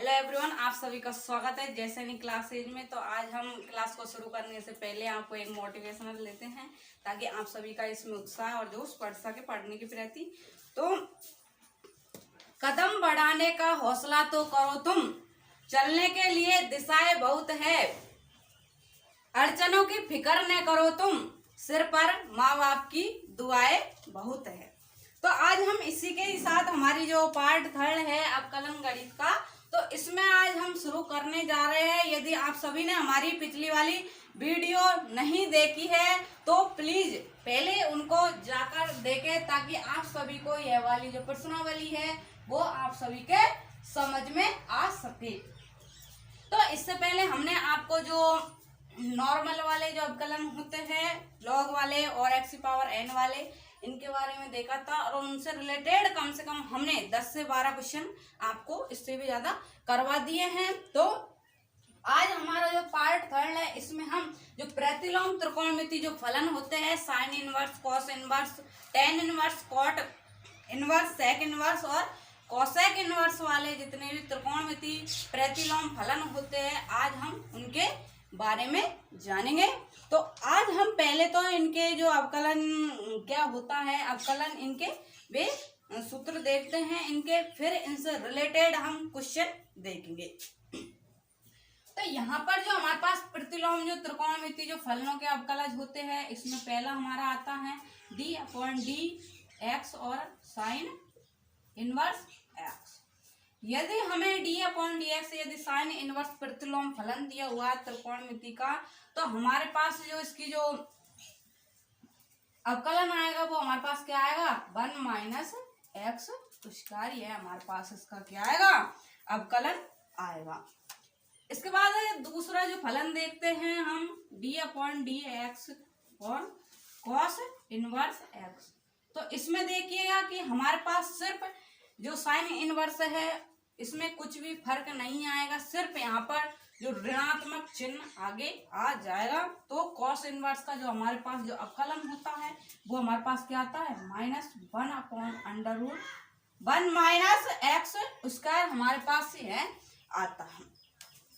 Hello everyone, आप सभी का स्वागत है जैसे क्लासेज में। तो आज हम क्लास को शुरू करने से पहले आपको एक मोटिवेशनल लेते हैं ताकि आप सभी का इसमें उत्साह और जोश बढ़ सके पढ़ने के प्रति। तो कदम बढ़ाने का हौसला तो करो तुम, चलने के लिए दिशाएं बहुत है, अड़चनों की फिक्र न करो तुम, सिर पर माँ बाप की दुआएं बहुत है। तो आज हम इसी के साथ हमारी जो पार्ट थर्ड है अवकलन गणित का, तो इसमें आज हम शुरू करने जा रहे हैं। यदि आप सभी ने हमारी पिछली वाली वीडियो नहीं देखी है तो प्लीज पहले उनको जाकर देखें ताकि आप सभी को यह वाली जो प्रश्नावली है वो आप सभी के समझ में आ सके। तो इससे पहले हमने आपको जो नॉर्मल वाले जो अवकलन होते हैं, लॉग वाले और एक्स पावर एन वाले, इनके बारे में देखा था और उनसे रिलेटेड कम से कम हमने 10 से 12 क्वेश्चन आपको इससे भी ज्यादा करवा दिए हैं। तो आज हमारा जो पार्ट थर्ड है इसमें हम जो प्रतिलोम त्रिकोणमिति जो फलन होते हैं, sine inverse, cos inverse, tan inverse, cot inverse, sec inverse और कोसेक इनवर्स वाले जितने भी त्रिकोणमिति प्रतिलोम फलन होते हैं, आज हम उनके बारे में जानेंगे। तो आज हम पहले तो इनके जो अवकलन क्या होता है, अवकलन इनके वे सूत्र देखते हैं इनके, फिर इनसे रिलेटेड हम क्वेश्चन देखेंगे। तो यहाँ पर जो हमारे पास प्रतिलोम जो त्रिकोणमिति जो फलनों के अवकलज होते हैं, इसमें पहला हमारा आता है डी अपॉन डी एक्स और साइन इनवर्स एक्स। यदि हमें डी अपॉन डी एक्स यदि साइन इनवर्स प्रतिलोम फलन दिया हुआ है त्रिकोणमिति का, तो हमारे पास जो इसकी जो अवकलन आएगा वो हमारे पास क्या आएगा, 1 माइनस एक्स स्क्वायर। यह हमारे पास इसका क्या आएगा, अवकलन आएगा। इसके बाद दूसरा जो फलन देखते हैं हम डी अपॉन डी एक्स और कॉस इनवर्स एक्स। तो इसमें देखिएगा कि हमारे पास सिर्फ जो साइन इनवर्स है इसमें कुछ भी फर्क नहीं आएगा, सिर्फ यहाँ पर जो ऋणात्मक चिन्ह आगे आ जाएगा। तो कॉस इनवर्स का जो हमारे पास जो अवकलन होता है वो हमारे पास क्या आता है, -1 upon under root 1 minus x square हमारे पास से है आता है।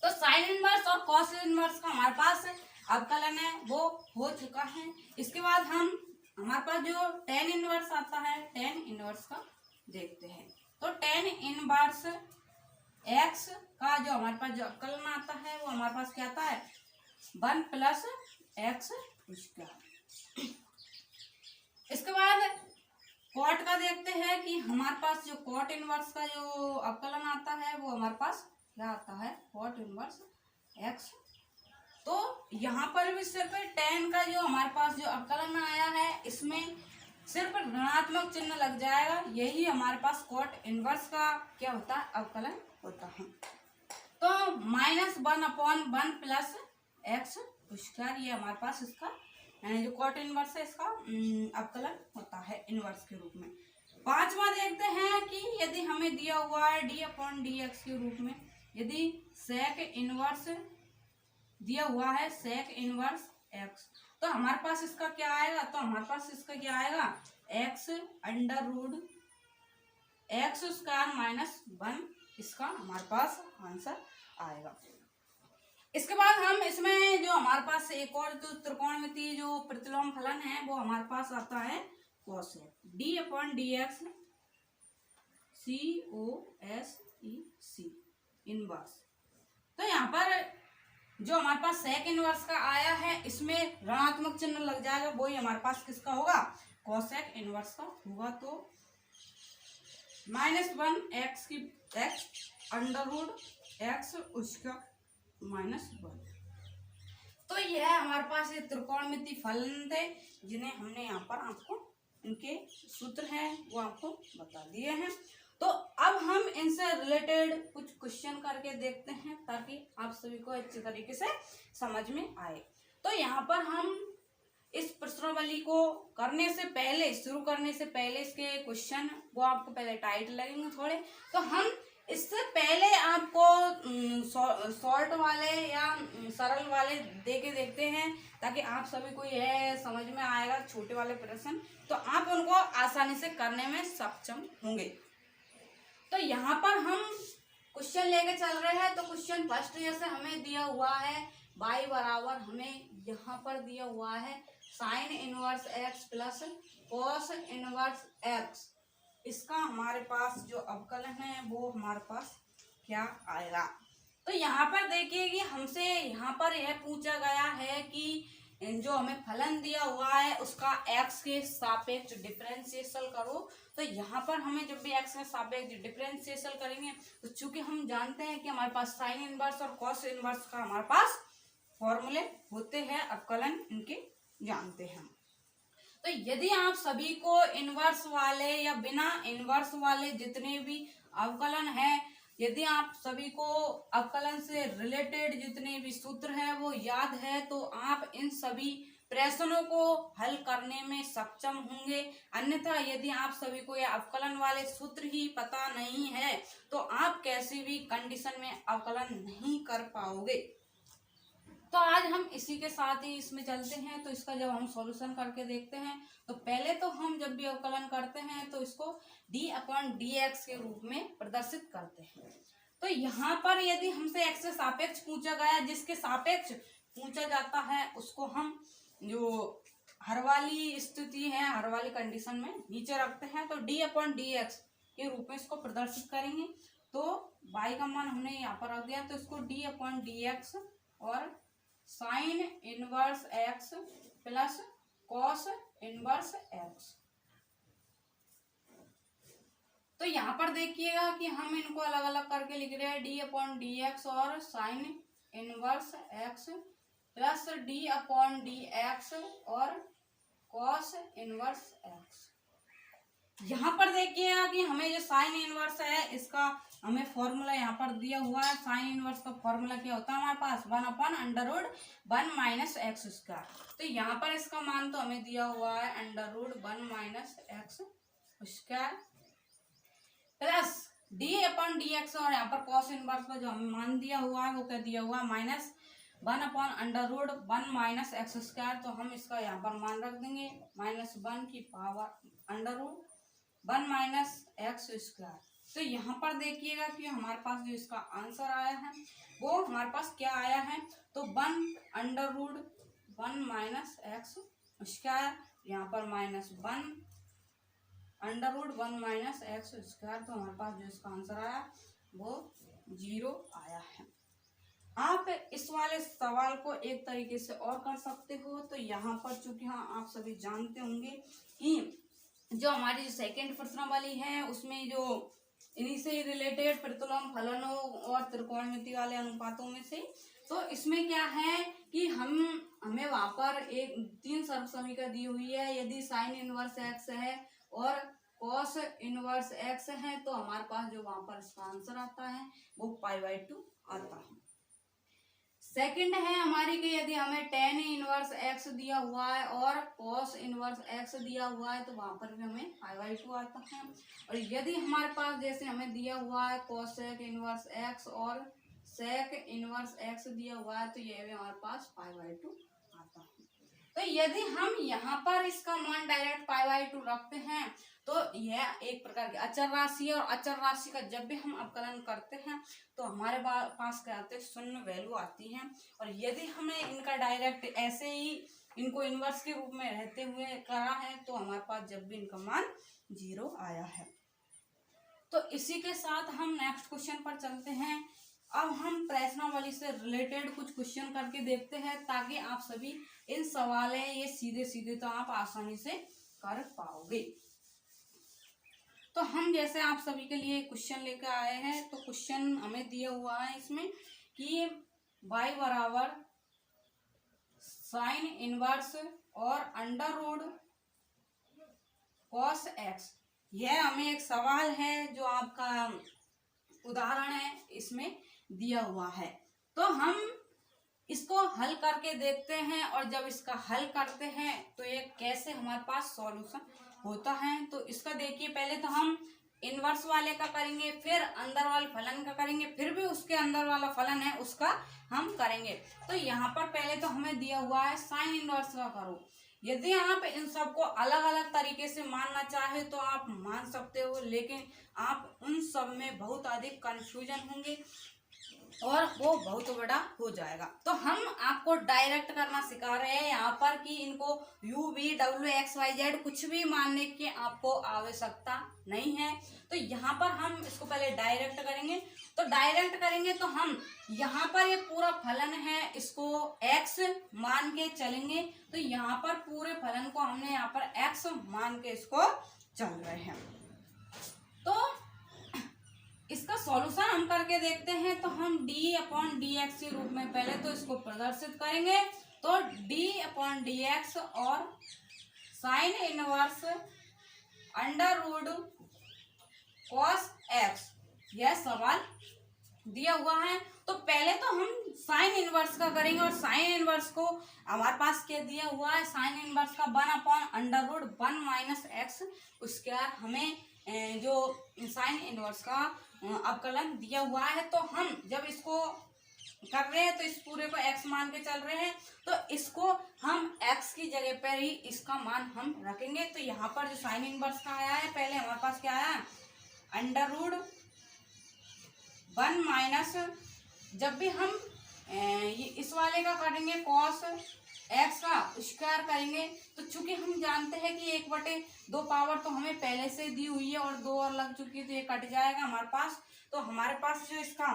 तो साइन इनवर्स और कॉस इनवर्स का हमारे पास अवकलन है वो हो चुका है। इसके बाद हमारे पास जो टेन इनवर्स आता है, टेन इनवर्स का देखते हैं। तो टेन इनवर्स एक्स का जो हमारे पास जो अवकलन आता है वो हमारे पास क्या आता है, 1 प्लस एक्स स्क्वायर। इसके बाद कॉट का देखते हैं कि हमारे पास जो कॉट इनवर्स का जो अवकलन आता है वो हमारे पास क्या आता है, कॉट इनवर्स एक्स। तो यहाँ पर भी सिर्फ टेन का जो हमारे पास जो अवकलन आया है इसमें सिर्फ ऋणात्मक चिन्ह लग जाएगा, यही हमारे पास कॉट इनवर्स का क्या होता है, अवकलन होता है। तो -1 अपॉन 1 प्लस एक्स स्क्वायर, ये हमारे पास इसका जो कॉट इनवर्स है इसका अवकलन होता है इनवर्स के रूप में। पांचवा देखते हैं कि यदि हमें दिया हुआ है डी अपॉन डी एक्स के रूप में, यदि सेक इनवर्स दिया हुआ है सेक इनवर्स एक्स, तो हमारे पास इसका क्या आएगा, तो हमारे पास इसका क्या आएगा, x under root x square -1, इसका हमारे पास आंसर आएगा। इसके बाद हम इसमें जो हमारे पास एक और जो त्रिकोणमिति जो प्रतिलोम फलन है वो हमारे पास आता है cosec, D upon d x COSEC inverse. तो यहाँ पर जो हमारे पास सेक इनवर्स का आया है इसमें ऋणात्मक चिन्ह लग जाएगा, वही हमारे पास किसका होगा, कोसेक इनवर्स का होगा। तो -1 एक्स की एक्स अंडर रूट एक्स उसका -1। तो यह हमारे पास ये त्रिकोणमिति फलन थे जिन्हें हमने यहाँ पर आपको इनके सूत्र हैं वो आपको बता दिए हैं। तो अब हम इनसे रिलेटेड कुछ क्वेश्चन करके देखते हैं ताकि आप सभी को अच्छे तरीके से समझ में आए। तो यहाँ पर हम इस प्रश्नावली को करने से पहले, शुरू करने से पहले इसके क्वेश्चन वो आपको पहले टाइट लगेंगे थोड़े, तो हम इससे पहले आपको शॉर्ट वाले या सरल वाले देके देखते हैं ताकि आप सभी को यह समझ में आएगा छोटे वाले प्रश्न, तो आप उनको आसानी से करने में सक्षम होंगे। तो यहाँ पर हम क्वेश्चन लेके चल रहे हैं। तो क्वेश्चन फर्स्ट जैसे हमें दिया हुआ है y बराबर हमें यहाँ पर दिया हुआ है sine inverse x plus cos inverse x। इसका हमारे पास जो अवकलन है वो हमारे पास क्या आएगा। तो यहाँ पर देखिए कि हमसे यहाँ पर यह पूछा गया है कि जो हमें फलन दिया हुआ है उसका x के सापेक्ष डिफरेंशिएशन करो। तो यहाँ पर हमें जब भी x के सापेक्ष डिफरेंशिएशन करेंगे तो चूंकि हम जानते हैं कि हमारे पास साइन इनवर्स और कॉस इनवर्स का हमारे पास फॉर्मूले होते हैं, अवकलन इनके जानते हैं। तो यदि आप सभी को इनवर्स वाले या बिना इनवर्स वाले जितने भी अवकलन हैं, यदि आप सभी को अवकलन से रिलेटेड जितने भी सूत्र हैं वो याद है तो आप इन सभी प्रश्नों को हल करने में सक्षम होंगे। अन्यथा यदि आप सभी को यह अवकलन वाले सूत्र ही पता नहीं है तो आप कैसी भी कंडीशन में अवकलन नहीं कर पाओगे। तो आज हम इसी के साथ ही इसमें चलते हैं। तो इसका जब हम सॉल्यूशन करके देखते हैं तो पहले तो हम जब भी अवकलन करते हैं तो इसको d/dx के रूप में प्रदर्शित करते हैं। तो यहाँ पर यदि हमसे x से सापेक्ष पूछा गया, जिसके सापेक्ष पूछा जाता है उसको हम जो हर वाली स्थिति है, हर वाली कंडीशन में नीचे रखते हैं। तो d/dx के रूप में इसको प्रदर्शित करेंगे। तो y का मान हमने यहाँ पर रख दिया, तो इसको d/dx और sine inverse x plus cos inverse x। तो यहाँ पर देखिएगा कि हम इनको अलग अलग करके लिख रहे हैं d/dx और sine inverse x plus d/dx और कॉस इनवर्स x। यहाँ पर देखिएगा कि हमें जो साइन इनवर्स है इसका हमें फॉर्मूला यहाँ पर दिया हुआ है। साइन इनवर्स का फॉर्मूला क्या होता है हमारे पास 1/√1 माइनस एक्स स्क्वायर। तो यहाँ पर इसका मान तो हमें दिया हुआ है √1 minus x square plus d/dx और यहाँ पर कॉस इनवर्स का जो हमें मान दिया हुआ है वो क्या दिया हुआ है -1/√1 माइनस एक्स स्क्वायर। तो हम इसका यहाँ पर मान रख देंगे -1 की पावर √1 माइनस एक्स स्क्वायर। तो यहाँ पर देखिएगा कि हमारे पास जो इसका आंसर आया है वो हमारे पास क्या आया है, तो 1/√1 माइनस एक्स स्क्वायर, यहाँ पर -1/√1 माइनस एक्स स्क्वायर। तो हमारे पास जो इसका आंसर आया वो 0 आया है। आप इस वाले सवाल को एक तरीके से और कर सकते हो। तो यहाँ पर चूंकि हाँ आप सभी जानते होंगे कि जो हमारी जो सेकेंड प्रश्नावली है उसमें जो इन्हीं से रिलेटेड प्रतिलोम फलनों और त्रिकोणमिति वाले अनुपातों में से, तो इसमें क्या है कि हमें वहां पर एक 3 सर्वसमीकरण दी हुई है। यदि साइन इनवर्स x है और कॉस इनवर्स x है तो हमारे पास जो वहां पर इसका आंसर आता है वो π/2 आता है। सेकंड है हमारी कि यदि हमें tan इनवर्स x दिया हुआ है और cos इनवर्स x दिया हुआ है तो वहां पर भी हमें π/2 आता है। और यदि हमारे पास जैसे हमें दिया हुआ है cosec इनवर्स x और sec इनवर्स x दिया हुआ है तो ये भी हमारे पास π/2 आता है। तो यदि हम यहाँ पर इसका मान डायरेक्ट π/2 रखते हैं तो यह एक प्रकार की अचर राशि है और अचर राशि का जब भी हम अवकलन करते हैं तो हमारे पास क्या आते हैं, शून्य वैल्यू आती है। और यदि हमें इनका डायरेक्ट ऐसे ही इनको इनवर्स के रूप में रहते हुए करा है तो हमारे पास जब भी इनका मान 0 आया है। तो इसी के साथ हम नेक्स्ट क्वेश्चन पर चलते हैं। अब हम प्रश्नावली से रिलेटेड कुछ क्वेश्चन करके देखते हैं ताकि आप सभी इन सवाल है ये सीधे सीधे तो आप आसानी से कर पाओगे। तो हम जैसे आप सभी के लिए क्वेश्चन लेकर आए हैं, तो क्वेश्चन हमें दिया हुआ है इसमें कि y बराबर साइन इनवर्स और √cos x। यह हमें एक सवाल है जो आपका उदाहरण है इसमें दिया हुआ है। तो हम इसको हल करके देखते हैं और जब इसका हल करते हैं तो ये कैसे हमारे पास सॉल्यूशन होता है। तो इसका देखिए, पहले तो हम इनवर्स वाले का करेंगे, फिर अंदर वाले फलन का करेंगे, फिर भी उसके अंदर वाला फलन है उसका हम करेंगे। तो यहाँ पर पहले तो हमें दिया हुआ है साइन इनवर्स का करो। यदि आप इन सबको अलग अलग तरीके से मानना चाहे तो आप मान सकते हो, लेकिन आप उन सब में बहुत अधिक कंफ्यूजन होंगे और वो बहुत बड़ा हो जाएगा। तो हम आपको डायरेक्ट करना सिखा रहे हैं यहाँ पर कि इनको U V W X Y Z कुछ भी मानने की आपको आवश्यकता नहीं है। तो यहाँ पर हम इसको पहले डायरेक्ट करेंगे। तो डायरेक्ट करेंगे तो हम यहाँ पर ये पूरा फलन है इसको x मान के चलेंगे। तो यहाँ पर पूरे फलन को हमने यहाँ पर x मान के इसको चल रहे हैं। तो इसका सॉल्यूशन हम करके देखते हैं। तो हम d अपॉन डी एक्स के रूप में पहले तो इसको प्रदर्शित करेंगे। तो d अपॉन डी एक्स और sine inverse under root cos x, यह सवाल दिया हुआ है। तो पहले तो हम साइन इनवर्स का करेंगे और साइन इनवर्स को हमारे पास क्या दिया हुआ है, साइन इनवर्स का 1 upon under root 1 minus x square हमें जो साइन इनवर्स का अवकलन दिया हुआ है। तो हम जब इसको कर रहे हैं तो इस पूरे को x मान के चल रहे हैं। तो इसको हम x की जगह पर ही इसका मान हम रखेंगे। तो यहाँ पर जो साइन इनवर्स का आया है, पहले हमारे पास क्या आया, अंडर रूट 1 माइनस, जब भी हम ये इस वाले का करेंगे कॉस एक्स का स्क्वायर करेंगे। तो चूंकि हम जानते हैं कि 1/2 पावर तो हमें पहले से दी हुई है और 2 और लग चुकी है, तो ये कट जाएगा हमारे पास। तो हमारे पास जो इसका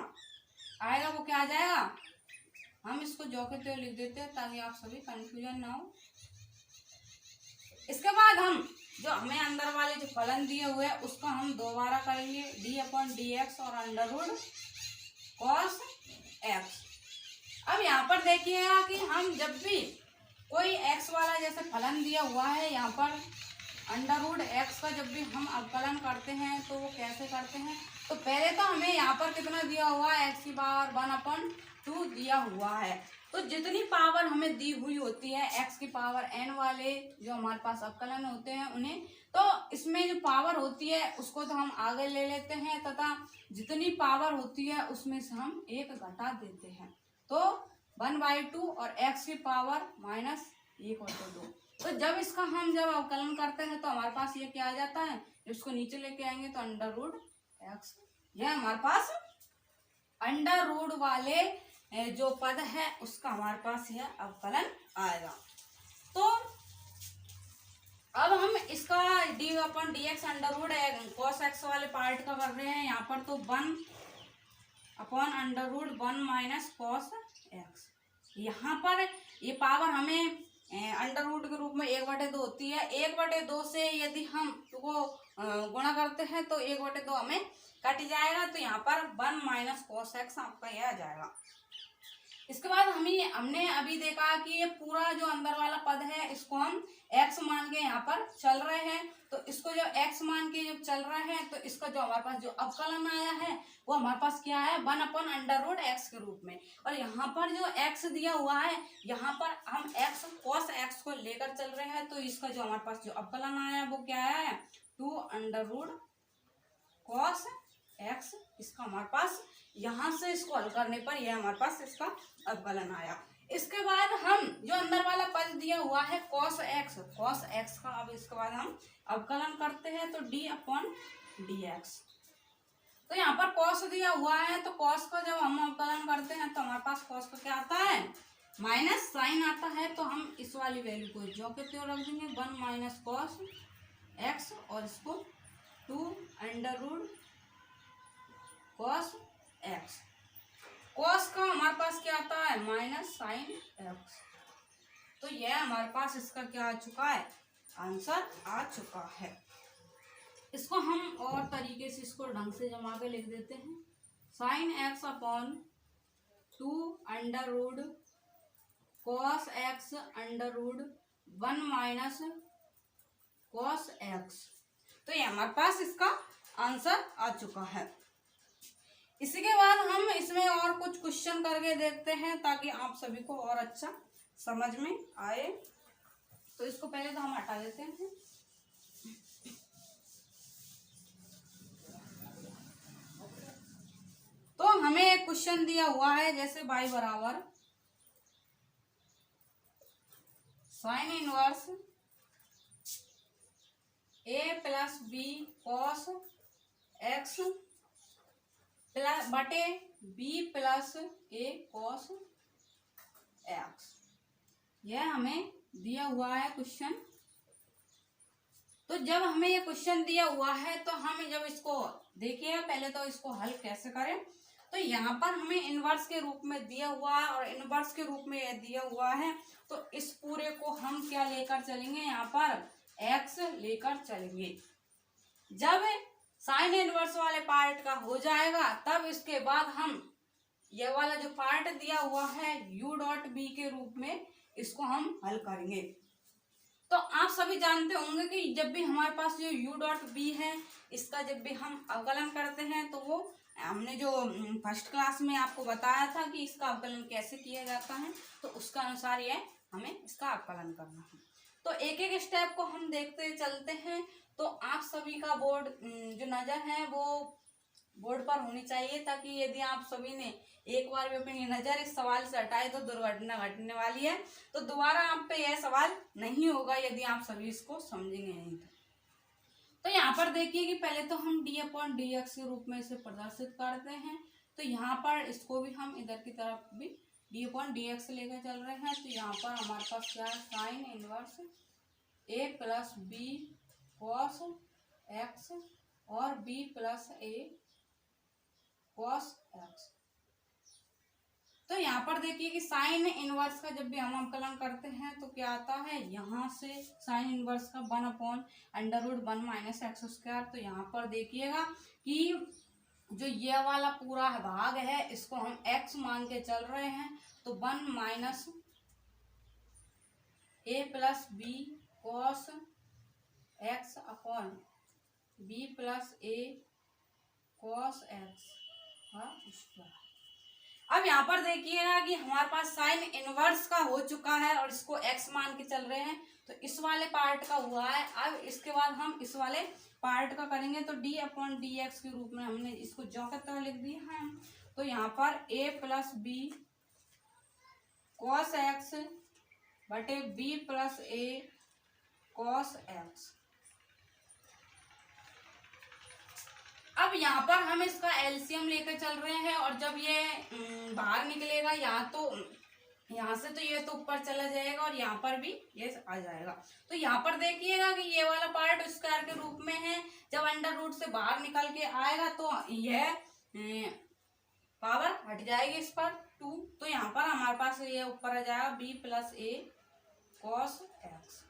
आएगा वो क्या आ जाएगा, हम इसको जो के त्यों लिख देते हैं ताकि आप सभी कंफ्यूजन ना हो। इसके बाद हम जो हमें अंदर वाले जो फलन दिए हुए हैं उसको हम दोबारा करेंगे, डी अपॉन डी एक्स और अंडर रूट कॉस एक्स। अब यहाँ पर देखिएगा कि हम जब भी कोई एक्स वाला जैसे फलन दिया हुआ है, यहाँ पर अंडर रूट एक्स का जब भी हम अवकलन करते हैं तो वो कैसे करते हैं। तो पहले तो हमें यहाँ पर कितना दिया हुआ है, एक्स की पावर 1/2 दिया हुआ है। तो जितनी पावर हमें दी हुई होती है एक्स की पावर n वाले जो हमारे पास अवकलन होते हैं उन्हें, तो इसमें जो पावर होती है उसको तो हम आगे ले लेते हैं तथा जितनी पावर होती है उसमें से हम 1 घटा देते हैं। तो 1/2 और x की पावर -1/2। तो जब इसका हम जब अवकलन करते हैं तो हमारे पास ये क्या आ जाता है, इसको नीचे लेके आएंगे तो अंडर रूट एक्स, यह हमारे पास अंडर रूट वाले जो पद है उसका हमारे पास यह अवकलन आएगा। तो अब हम इसका d upon d x under root cos x वाले पार्ट का कर रहे हैं। यहाँ पर तो 1 upon under root 1 minus cos x, यहाँ पर ये पावर हमें अंडर रूट के रूप में 1/2 होती है। 1/2 से यदि हम को गुणा करते हैं तो 1/2 हमें कट जाएगा। तो यहाँ पर 1 माइनस कॉस एक्स आपका यह आ जाएगा। इसके बाद हमने अभी देखा कि ये पूरा जो अंदर वाला पद है इसको हम x मान के यहाँ पर चल रहे हैं। तो इसको जब x मान के जब चल रहे हैं तो इसका जो हमारे पास जो अवकलन आया है वो हमारे पास क्या है, 1 अपॉन अंडर रूट एक्स के रूप में। और यहाँ पर जो x दिया हुआ है यहाँ पर हम x cos x को लेकर चल रहे हैं। तो इसका जो हमारे पास जो अवकलन आया है वो क्या है, 2 अंडर रूट cos x। इसका हमारे पास यहाँ से इसको हल करने पर यह हमारे पास इसका अवकलन आया। इसके बाद हम जो अंदर वाला पद दिया हुआ है cos x का अब इसके बाद हम अवकलन करते हैं तो d अपॉन डी एक्स। तो यहाँ पर cos दिया हुआ है तो cos का जब हम अवकलन करते हैं तो हमारे पास cos का क्या आता है, माइनस साइन आता है। तो हम इस वाली वैल्यू को जो के त्यों रख देंगे 1 माइनस कॉस एक्स और इसको 2 under root cos x. Cos का हमारे पास क्या आता है, माइनस साइन एक्स। तो यह हमारे पास इसका क्या आ चुका है, आंसर आ चुका है। इसको हम और तरीके से इसको ढंग से जमा के लिख देते हैं, sine x upon 2 under root cos x under root 1 minus cos x. तो ये हमारे पास इसका आंसर आ चुका है। इसी के बाद हम इसमें और कुछ क्वेश्चन करके देखते हैं ताकि आप सभी को और अच्छा समझ में आए। तो इसको पहले तो हम हटा देते हैं। तो हमें एक क्वेश्चन दिया हुआ है जैसे y बराबर sine inverse a plus b cos x plus बटे b plus a cos x, यह हमें दिया हुआ है क्वेश्चन। तो जब हमें ये क्वेश्चन दिया हुआ है तो हम जब इसको देखिए पहले तो इसको हल कैसे करें। तो यहाँ पर हमें इनवर्स के रूप में दिया हुआ है और इनवर्स के रूप में ये दिया हुआ है, तो इस पूरे को हम क्या लेकर चलेंगे, यहाँ पर x लेकर चलेंगे। जब साइन इनवर्स वाले पार्ट का हो जाएगा तब इसके बाद हम ये वाला जो पार्ट दिया हुआ है u डॉट बी के रूप में इसको हम हल करेंगे। तो आप सभी जानते होंगे कि जब भी हमारे पास जो u डॉट बी है इसका जब भी हम अवकलन करते हैं तो वो हमने जो फर्स्ट क्लास में आपको बताया था कि इसका अवकलन कैसे किया जाता है, तो उसका अनुसार ये हमें इसका अवकलन करना है। तो एक एक स्टेप को हम देखते चलते हैं। तो आप सभी का बोर्ड जो नज़र है वो बोर्ड पर होनी चाहिए, ताकि यदि आप सभी ने एक बार भी अपनी नज़र इस सवाल से हटाए तो दुर्घटना घटने वाली है, तो दोबारा आप पे यह सवाल नहीं होगा यदि आप सभी इसको समझेंगे नहीं। तो यहाँ पर देखिए कि पहले तो हम डी अपॉन डी एक्स के रूप में इसे प्रदर्शित करते हैं। तो यहाँ पर इसको भी हम इधर की तरफ भी डी अपॉन डी एक्स लेकर चल रहे हैं। तो यहाँ पर हमारे पास क्या है, sign inverse a plus b cos x और B plus a cos x. तो यहाँ पर देखिए कि साइन इनवर्स का जब भी हम अवकलन करते हैं तो क्या आता है, यहाँ से साइन इनवर्स का 1/√1 माइनस एक्स स्क्वायर। तो यहाँ पर देखिएगा कि जो ये वाला पूरा भाग है इसको हम x मान के चल रहे हैं। तो 1 minus a plus b cos x upon b plus a cos x का स्क्वायर। अब यहाँ पर देखिएगा कि हमारे पास साइन इनवर्स का हो चुका है और इसको x मान के चल रहे हैं, तो इस वाले पार्ट का हुआ है। अब इसके बाद हम इस वाले पार्ट का करेंगे। तो d अपॉन डी एक्स के रूप में हमने इसको जो का त्यों लिख दिया है। तो यहाँ पर a plus b cos x बटे b plus a cos x. अब यहाँ पर हम इसका एलसीएम लेकर चल रहे हैं और जब ये बाहर निकलेगा यहाँ से तो ये तो ऊपर चला जाएगा और यहाँ पर भी ये आ जाएगा। तो यहाँ पर देखिएगा कि ये वाला पार्ट स्क्वायर के रूप में है, जब अंडर रूट से बाहर निकल के आएगा तो यह पावर हट जाएगी इस पर 2। तो यहाँ पर हमारे पास ये ऊपर आ जाएगा B plus a cos x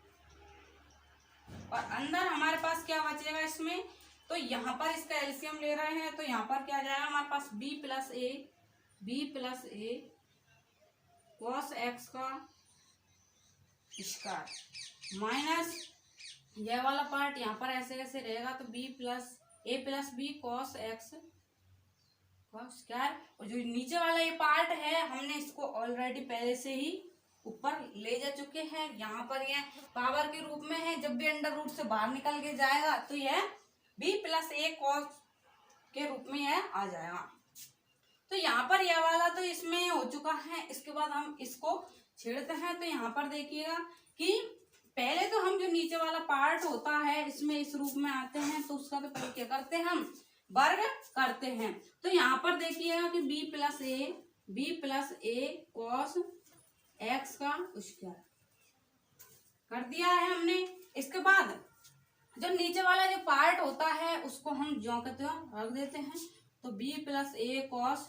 और अंदर हमारे पास क्या बचेगा इसमें। तो यहाँ पर इसका एलसीएम ले रहे हैं तो यहाँ पर क्या जाएगा हमारे पास B plus a cos x का स्क्वायर माइनस यह वाला पार्ट यहाँ पर ऐसे कैसे रहेगा। तो ए प्लस बी कॉस एक्स का स्क्वायर और जो नीचे वाला ये पार्ट है हमने इसको ऑलरेडी पहले से ही ऊपर ले जा चुके हैं। यहाँ पर यह पावर के रूप में है, जब भी अंडर रूट से बाहर निकल के जाएगा तो यह बी प्लस ए कॉस के रूप में यह आ जाएगा। तो यहाँ पर यह वाला तो इसमें हो चुका है। इसके बाद हम इसको छेड़ते हैं। तो यहाँ पर देखिएगा कि पहले तो हम जो नीचे वाला पार्ट होता है इसमें इस रूप में आते हैं, तो उसका तो पहले क्या करते हैं हम वर्ग करते हैं। तो यहाँ पर देखिएगा कि B plus a cos x का स्क्वायर कर दिया है हमने। इसके बाद जब नीचे वाला जो पार्ट होता है उसको हम जो कहते हो रख देते हैं। तो b plus a cos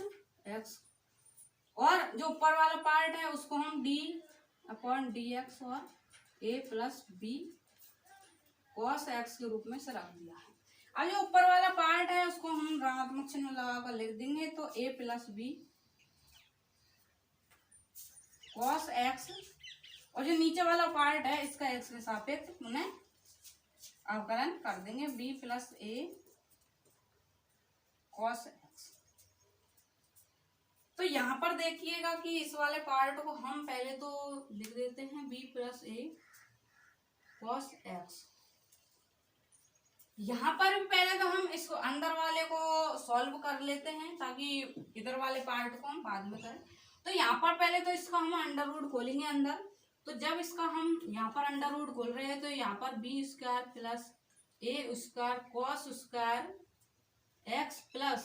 x और जो ऊपर वाला पार्ट है उसको हम d अपॉन डी एक्स और a plus b cos x के रूप में से रख दिया है। अब जो ऊपर वाला पार्ट है उसको हम ऋणात्मक चिन्ह लगाकर लिख देंगे। तो a plus b cos x और जो नीचे वाला पार्ट है इसका एक्स के सापेक्ष उन्हें अवकलन कर देंगे b plus a cos x. तो यहाँ पर देखिएगा कि इस वाले पार्ट को हम पहले तो लिख देते हैं b plus a cos x. यहाँ पर भी पहले तो हम इसको अंदर वाले को सॉल्व कर लेते हैं ताकि इधर वाले पार्ट को हम बाद में करें। तो यहाँ पर पहले तो इसका हम अंडर रूट खोलेंगे अंदर। तो जब इसका हम यहाँ पर अंडर रूट खोल रहे हैं तो यहाँ पर b square plus a square cos square x plus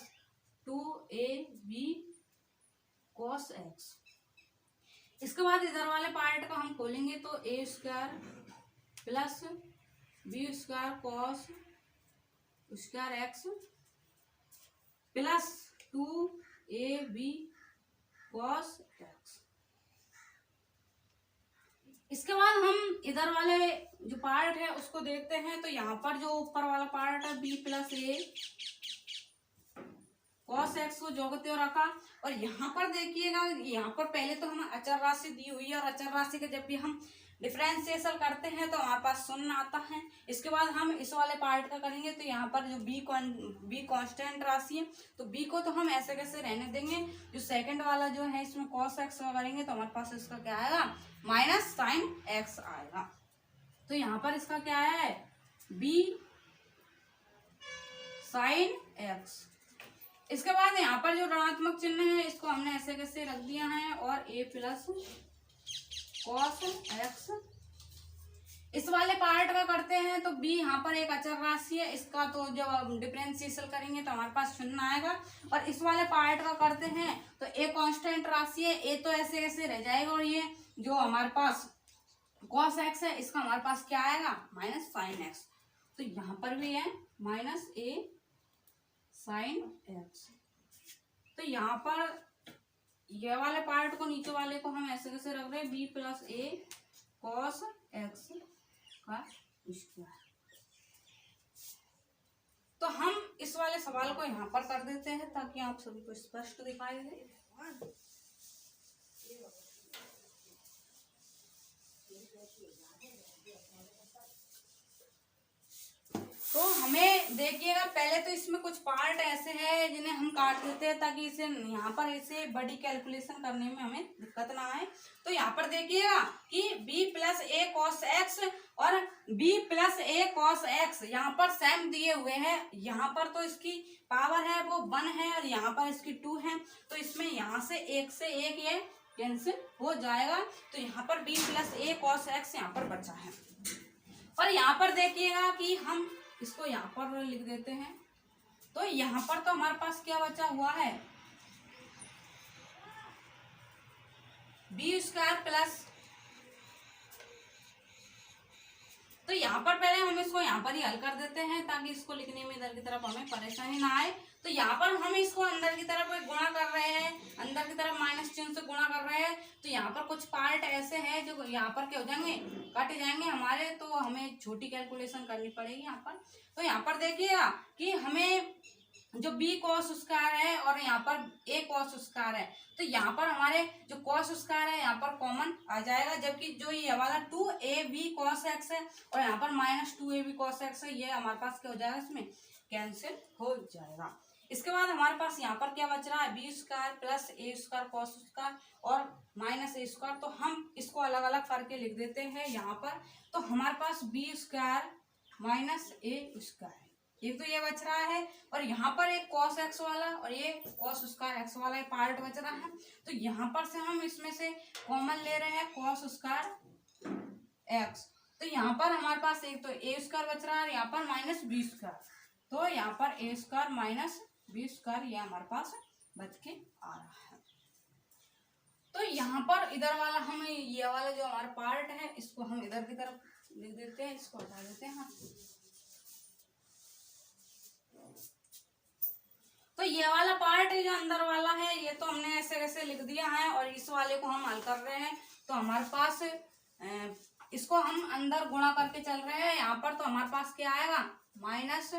2ab cos x. इसके बाद इधर वाले पार्ट को हम खोलेंगे तो a square plus b square cos square x plus 2ab cos x. इसके बाद हम इधर वाले जो पार्ट है उसको देखते हैं। तो यहाँ पर जो ऊपर वाला पार्ट है B plus a cos x को जोड़ते हो रखा, और यहाँ पर देखिएगा यहाँ पर पहले तो हमें अचर राशि दी हुई है, और अचर राशि के जब भी हम डिफरेंशिएशन करते हैं तो हमारे पास शून्य आता है। इसके बाद हम इस वाले पार्ट का करेंगे तो यहाँ पर जो बी कांस्टेंट राशि है तो बी को तो हम ऐसे कैसे रहने देंगे। जो सेकंड वाला जो है इसमें कॉस एक्स करेंगे तो हमारे पास इसका क्या आएगा माइनस साइन एक्स आएगा। तो यहाँ पर इसका क्या है बी साइन एक्स। इसके बाद यहाँ पर जो ऋणात्मक चिन्ह है इसको हमने ऐसे कैसे रख दिया है, और ए प्लस कॉस एक्स। इस वाले पार्ट का करते हैं तो b यहाँ पर एक अचर राशि है, इसका तो जब डिफरेंशिएशन करेंगे तो हमारे पास शून्य आएगा। और इस वाले पार्ट का करते हैं तो a कांस्टेंट राशि है, a तो ऐसे ऐसे रह जाएगा, और ये जो हमारे पास cos x है इसका हमारे पास क्या आएगा माइनस साइन x। तो यहाँ पर भी है माइनस a साइन x। तो यहाँ पर ये वाले पार्ट को नीचे वाले को हम ऐसे कैसे रख रहे हैं b plus a cos x का स्क्वायर। तो हम इस वाले सवाल को यहाँ पर कर देते हैं ताकि आप सभी को स्पष्ट दिखाई दे। तो हमें देखिएगा पहले तो इसमें कुछ पार्ट ऐसे हैं जिन्हें हम काट देते हैं ताकि इसे यहाँ पर इसे बड़ी कैलकुलेशन करने में हमें दिक्कत ना आए। तो यहाँ पर देखिएगा कि b plus a cos x और b plus a cos x यहाँ पर सेम दिए हुए हैं। यहाँ पर तो इसकी पावर है वो 1 है और यहाँ पर इसकी 2 है, तो इसमें यहाँ से एक ये कैंसिल हो जाएगा। तो यहाँ पर b plus a cos x यहाँ पर बचा है। और यहाँ पर देखिएगा कि हम इसको यहाँ पर लिख देते हैं। तो यहाँ पर तो हमारे पास क्या बचा हुआ है बी स्क्वायर प्लस, तो यहाँ पर पहले हम इसको यहाँ पर ही हल कर देते हैं ताकि इसको लिखने में इधर की तरफ हमें परेशानी ना आए। तो यहाँ पर हम इसको अंदर की तरफ गुणा कर रहे हैं, अंदर की तरफ माइनस चिन्ह से गुणा कर रहे हैं। तो यहाँ पर कुछ पार्ट ऐसे हैं जो यहाँ पर क्या हो जाएंगे कट जाएंगे हमारे, तो हमें छोटी कैलकुलेशन करनी पड़ेगी यहाँ पर। तो यहाँ पर देखिएगा कि हमें जो b कॉस स्क्वायर है और यहाँ पर a कॉस स्क्वायर है, तो यहाँ पर हमारे जो कॉस स्क्वायर है यहाँ पर कॉमन आ जाएगा, जबकि जो ये वाला 2ab कॉस एक्स है और यहाँ पर माइनस 2ab कॉस एक्स है ये हमारे पास क्या हो जाएगा इसमें कैंसिल हो जाएगा। इसके बाद हमारे पास यहाँ पर क्या बच रहा है B square plus a square cos square और माइनस ए स्क्वायर। तो हम इसको अलग अलग करके लिख देते हैं यहाँ पर। तो हमारे पास B square minus a square एक तो ये बच रहा है, और यहाँ पर एक cos x वाला और ये cos स्क्वायर x वाला पार्ट बच रहा है। तो यहाँ पर से हम इसमें से कॉमन ले रहे हैं cos स्क्वायर x। तो यहाँ पर हमारे पास एक तो a स्क्वायर बच रहा है, यहाँ पर माइनस बी स्क्वायर, तो यहाँ पर a square minus b square ये हमारे पास बच के आ रहा है। तो यहाँ पर इधर वाला हम ये वाला जो हमारा पार्ट है इसको हम इधर की तरफ लिख देते हैं, इसको हटा देते हैं। तो ये वाला पार्ट है जो अंदर वाला है ये तो हमने ऐसे ऐसे लिख दिया है, और इस वाले को हम हल कर रहे हैं। तो हमारे पास इसको हम अंदर गुणा करके चल रहे हैं। यहाँ पर तो हमारे पास क्या आएगा minus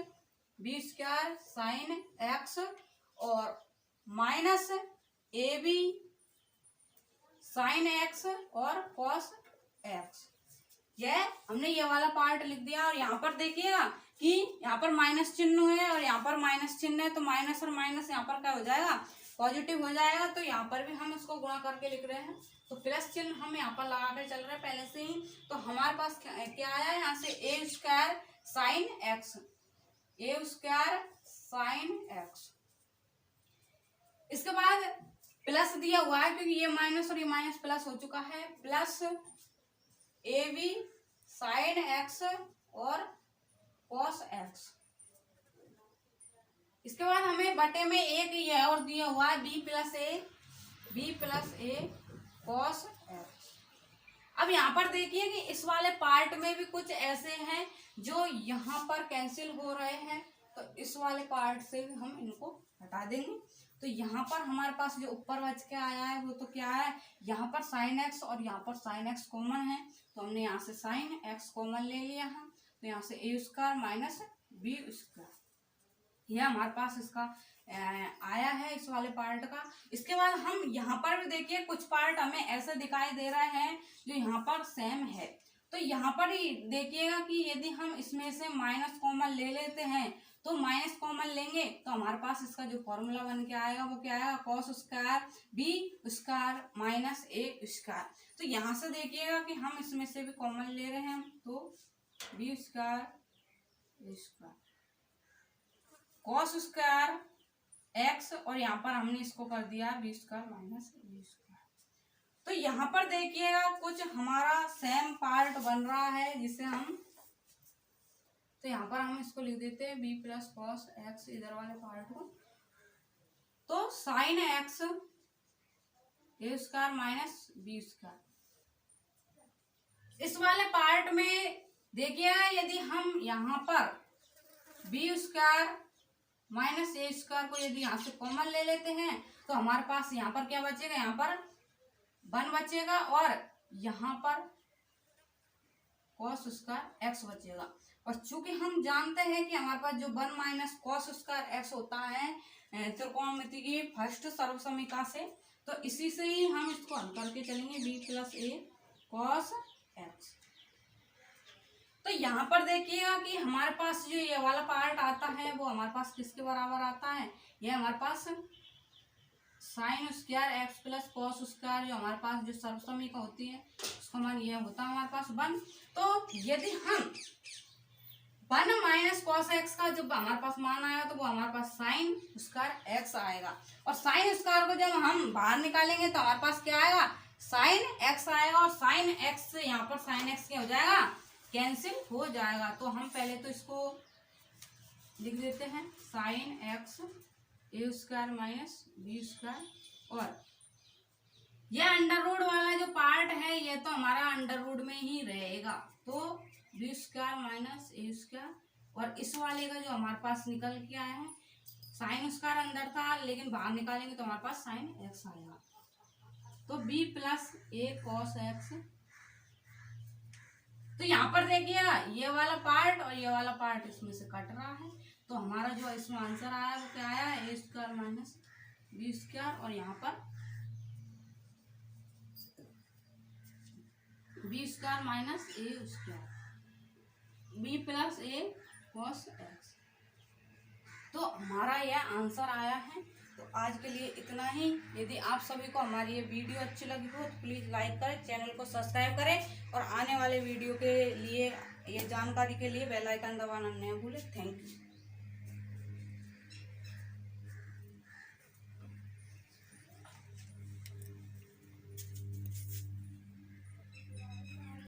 b square sine x और minus a b sine x और कॉस एक्स, ये हमने ये वाला पार्ट लिख दिया। और यहाँ पर देखिएगा कि यहाँ पर माइनस चिन्ह है और यहाँ पर माइनस चिन्ह है, तो माइनस और माइनस यहाँ पर क्या हो जाएगा पॉजिटिव हो जाएगा। तो यहाँ पर भी हम इसको गुणा करके लिख रहे हैं, तो प्लस चिन्ह हम यहाँ पर लगा कर चल रहे हैं पहले से ही। तो हमारे पास क्या आया है यहाँ से ए स्क्वायर साइन एक्स, ए स्क्वायर साइन एक्स। इसके बाद प्लस दिया हुआ है क्योंकि ये माइनस और ये माइनस प्लस हो चुका है, plus a b sine x और कॉस एक्स। इसके बाद हमें बटे में एक यह और दिया हुआ है B plus a cos x. अब यहाँ पर देखिए कि इस वाले पार्ट में भी कुछ ऐसे हैं जो यहाँ पर कैंसिल हो रहे हैं, तो इस वाले पार्ट से भी हम इनको हटा देंगे। तो यहाँ पर हमारे पास जो ऊपर बच के आया है वो तो क्या है, यहाँ पर साइन एक्स और यहाँ पर साइन एक्स कॉमन है, तो हमने यहाँ से साइन एक्स कॉमन ले लिया है, तो यहाँ से ए स्क्वायर माइनस बी स्क्वायर, यह हमारे पास इसका आया है इस वाले पार्ट का। इसके बाद हम यहाँ पर भी देखिए कुछ पार्ट हमें ऐसे दिखाई दे रहे हैं जो यहाँ पर सेम है, तो यहाँ पर ही देखिएगा कि यदि हम इसमें से माइनस कॉमन ले लेते हैं तो माइनस कॉमन लेंगे तो हमारे पास इसका जो फॉर्मूला बन के आएगा वो क्या आएगा, cos square b square minus a square. तो यहाँ से देखिएगा कि हम इसमें से भी कॉमन ले रहे हैं, तो b square a square cos square x और यहाँ पर हमने इसको कर दिया b square minus b square. तो यहाँ पर देखिएगा कुछ हमारा सेम पार्ट बन रहा है जिसे हम, तो यहाँ पर हम इसको लिख देते हैं बी प्लस कॉस एक्स इधर वाले पार्ट को, तो साइन एक्स ए स्क्वायर माइनस बी स्क्वायर। इस वाले पार्ट में देखिएगा यदि हम यहाँ पर b square minus a square को यदि यहाँ से कॉमन ले लेते हैं तो हमारे पास यहाँ पर क्या बचेगा, यहाँ पर 1 बचेगा और यहाँ पर कॉस स्क्वायर एक्स बचेगा। और चूंकि हम जानते हैं कि हमारे पास जो 1 माइनस कॉस स्क्वायर एक्स होता है त्रिकोणमिति की फर्स्ट सर्वसमीका से, तो इसी से ही हम इसको हल करके चलेंगे B plus a cos x. तो यहाँ पर देखिएगा कि हमारे पास जो ये वाला पार्ट आता है वो हमारे पास किसके बराबर आता है, ये हमारे पास sine square x plus cos square, जो हमारे पास जो सर्वसमीका होती है उसका मान ये होता है हमारे पास 1। तो यदि हम 1 माइनस कॉस एक्स का जब हमारे पास मान आएगा तो वो हमारे पास साइन स्क्वायर एक्स आएगा, और साइन स्क्वायर को जब हम बाहर निकालेंगे तो हमारे पास क्या आएगा, साइन एक्स आएगा, और साइन एक्स से यहाँ पर साइन एक्स क्या हो जाएगा, कैंसिल हो जाएगा। तो हम पहले तो इसको लिख देते हैं साइन एक्स ए स्क्वायर माइनस बी स्क्वायर, और यह अंडर रूट वाला जो पार्ट है ये तो हमारा अंडर रूट में ही रहेगा, तो b square minus a square, और इस वाले का जो हमारे पास निकल के आया है साइन स्क्वायर अंदर था लेकिन बाहर निकालेंगे तो हमारे पास साइन एक्स आएगा, तो B plus a cos x. तो यहाँ पर देखिएगा ये वाला पार्ट और ये वाला पार्ट इसमें से कट रहा है, तो हमारा जो इसमें आंसर आया वो क्या आया, ए स्क्वायर माइनस बी स्क्वायर, और यहाँ पर b square minus a square B plus a cos x. तो हमारा यह आंसर आया है। तो आज के लिए इतना ही। यदि आप सभी को हमारी ये वीडियो अच्छी लगी हो तो प्लीज़ लाइक करें, चैनल को सब्सक्राइब करें, और आने वाले वीडियो के लिए ये जानकारी के लिए बेल आइकन दबाना न भूलें। Thank you.